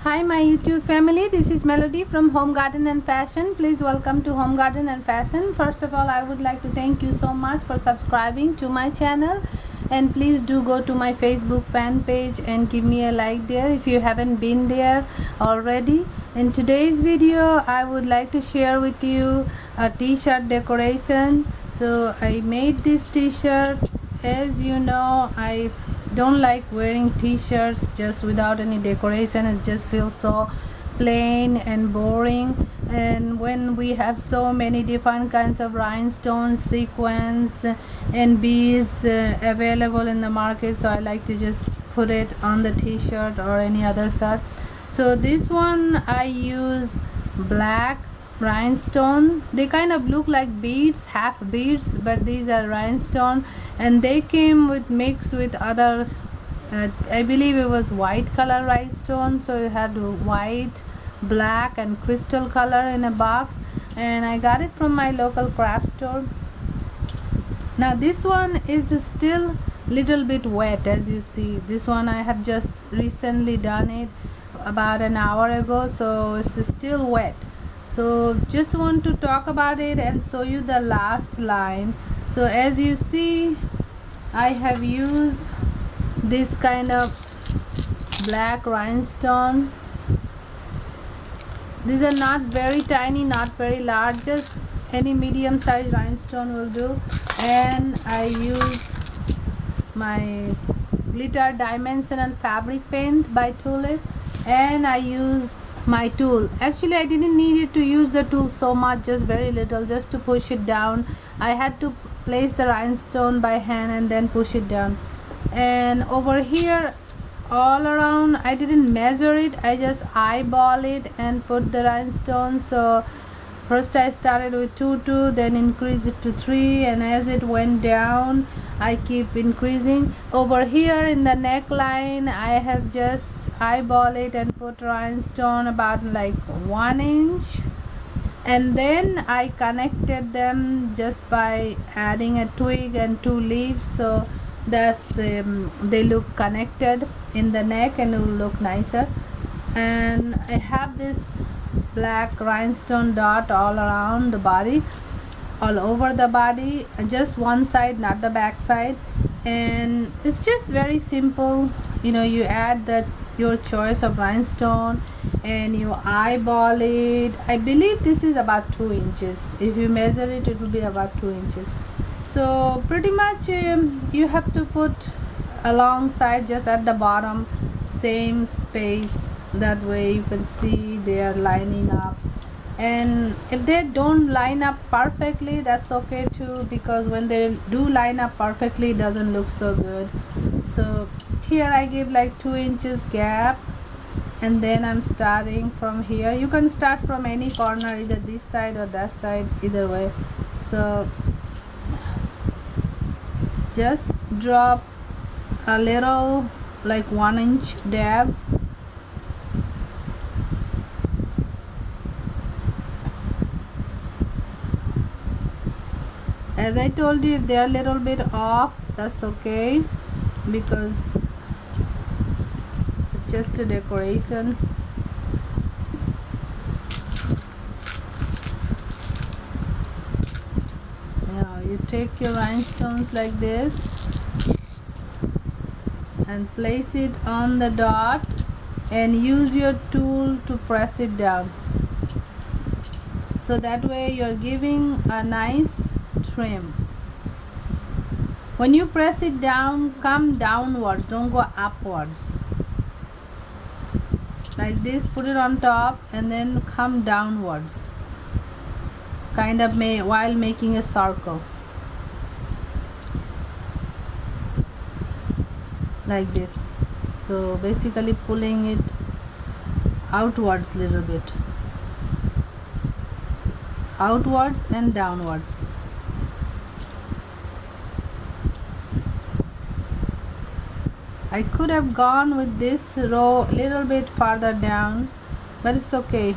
Hi my YouTube family, this is Melody from Home Garden and Fashion. Please welcome to Home Garden and Fashion. First of all, I would like to thank you so much for subscribing to my channel, and please do go to my Facebook fan page and give me a like there if you haven't been there already. In today's video, I would like to share with you a t-shirt decoration. So I made this t-shirt. As you know, I don't like wearing t-shirts just without any decoration. It just feels so plain and boring, and when we have so many different kinds of rhinestones, sequins and beads available in the market, so I like to just put it on the t-shirt or any other shirt. So this one I use black rhinestone. They kind of look like beads, half beads, but these are rhinestone, and they came with mixed with other I believe it was white color rhinestone, so it had white, black and crystal color in a box, and I got it from my local craft store. Now this one is still little bit wet. As you see, this one I have just recently done it about an hour ago, so it's still wet. So just want to talk about it and show you the last line. So as you see, I have used this kind of black rhinestone. These are not very tiny, not very large, just any medium sized rhinestone will do. And I use my glitter dimensional fabric paint by Tulip, and I use my tool. Actually I didn't need it to use the tool so much, just very little, just to push it down. I had to place the rhinestone by hand and then push it down. And over here all around I didn't measure it, I just eyeball it and put the rhinestone. So first I started with 2 then increased it to 3, and as it went down I keep increasing. Over here in the neckline I have just eyeball it and put rhinestone about like 1 inch, and then I connected them just by adding a twig and 2 leaves, so that's they look connected in the neck and it will look nicer. And I have this black rhinestone dot all around the body, all over the body, just one side, not the back side. And it's just very simple, you know, you add the your choice of rhinestone and you eyeball it. I believe this is about 2 inches. If you measure it, it will be about 2 inches. So pretty much you have to put alongside, just at the bottom, same space. That way you can see they are lining up. And if they don't line up perfectly, that's okay too, because when they do line up perfectly it doesn't look so good. So here I give like 2 inches gap, and then I'm starting from here. You can start from any corner, either this side or that side, either way. So just drop a little, like 1 inch dab. As I told you, if they are a little bit off, that's okay, because it's just a decoration. Now you take your rhinestones like this and place it on the dot and use your tool to press it down. So that way you're giving a nice trim. When you press it down, come downwards, don't go upwards. Like this, put it on top and then come downwards, kind of while making a circle. Like this. So basically pulling it outwards a little bit, outwards and downwards. I could have gone with this row a little bit farther down, but it's okay.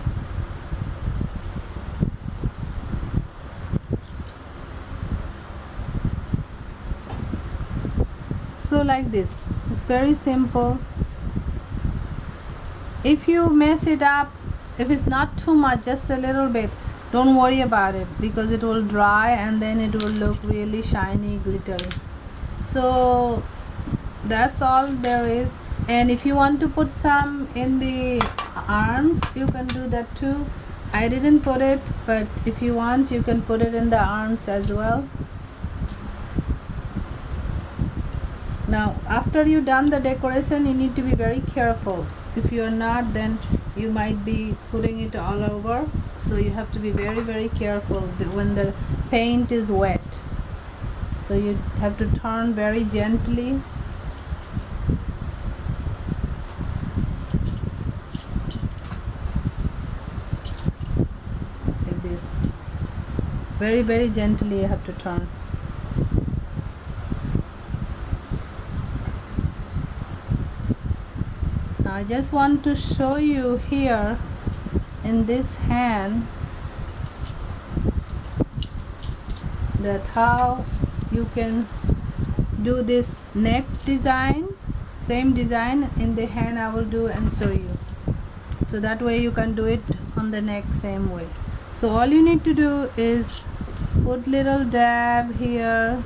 So like this, it's very simple. If you mess it up, if it's not too much, just a little bit, don't worry about it, because it will dry and then it will look really shiny, glittery. So that's all there is. And if you want to put some in the arms, you can do that too. I didn't put it, but if you want, you can put it in the arms as well. Now after you done the decoration, you need to be very careful. If you are not, then you might be putting it all over, so you have to be very careful when the paint is wet. So you have to turn very gently. Like this. Very gently you have to turn. Now I just want to show you here in this hand that how you can do this neck design. Same design in the hand I will do and show you, so that way you can do it on the neck same way. So all you need to do is put little dab here,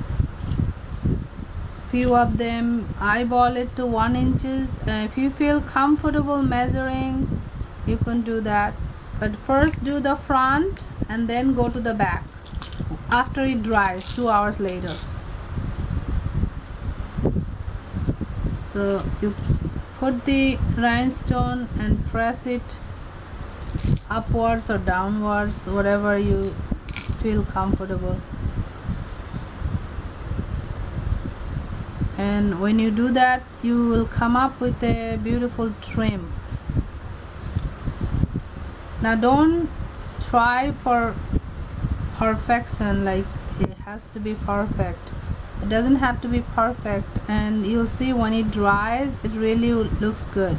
few of them, eyeball it to 1 inches. If you feel comfortable measuring, you can do that, but first do the front and then go to the back after it dries 2 hours later. So you put the rhinestone and press it upwards or downwards, whatever you feel comfortable. And when you do that, you will come up with a beautiful trim. Now don't try for perfection, like it has to be perfect. It doesn't have to be perfect, and you'll see when it dries it really looks good.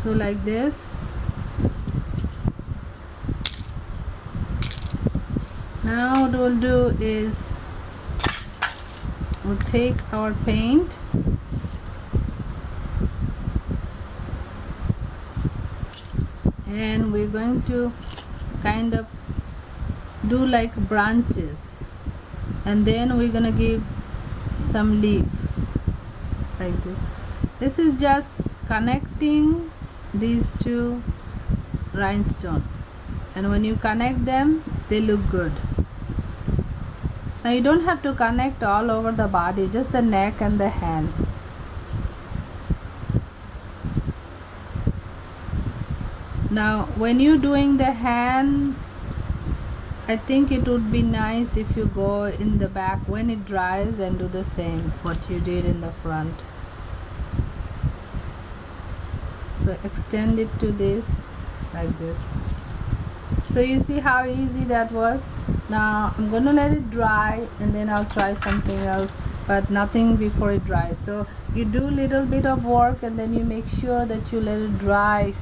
So like this. Now what we'll do is we'll take our paint and we're going to kind of do like branches, and then we're gonna give some leaf like this. This is just connecting these two rhinestone, and when you connect them they look good. Now you don't have to connect all over the body, just the neck and the hand. Now when you're doing the hand, I think it would be nice if you go in the back when it dries and do the same what you did in the front. So extend it to this like this. So you see how easy that was. Now I'm gonna let it dry and then I'll try something else, but nothing before it dries. So you do little bit of work and then you make sure that you let it dry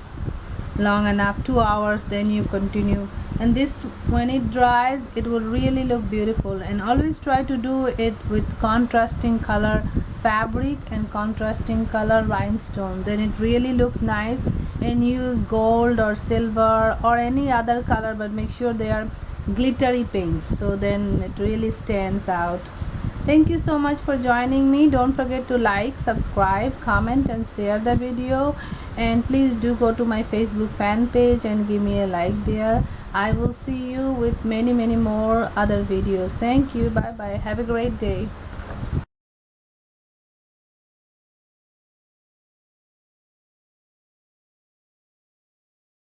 long enough, 2 hours, then you continue. And this, when it dries, it will really look beautiful. And always try to do it with contrasting color fabric and contrasting color rhinestone, then it really looks nice. And use gold or silver or any other color, but make sure they are glittery paints, so then it really stands out. Thank you so much for joining me. Don't forget to like, subscribe, comment and share the video, and please do go to my Facebook fan page and give me a like there. I will see you with many more other videos. Thank you. Bye bye. Have a great day.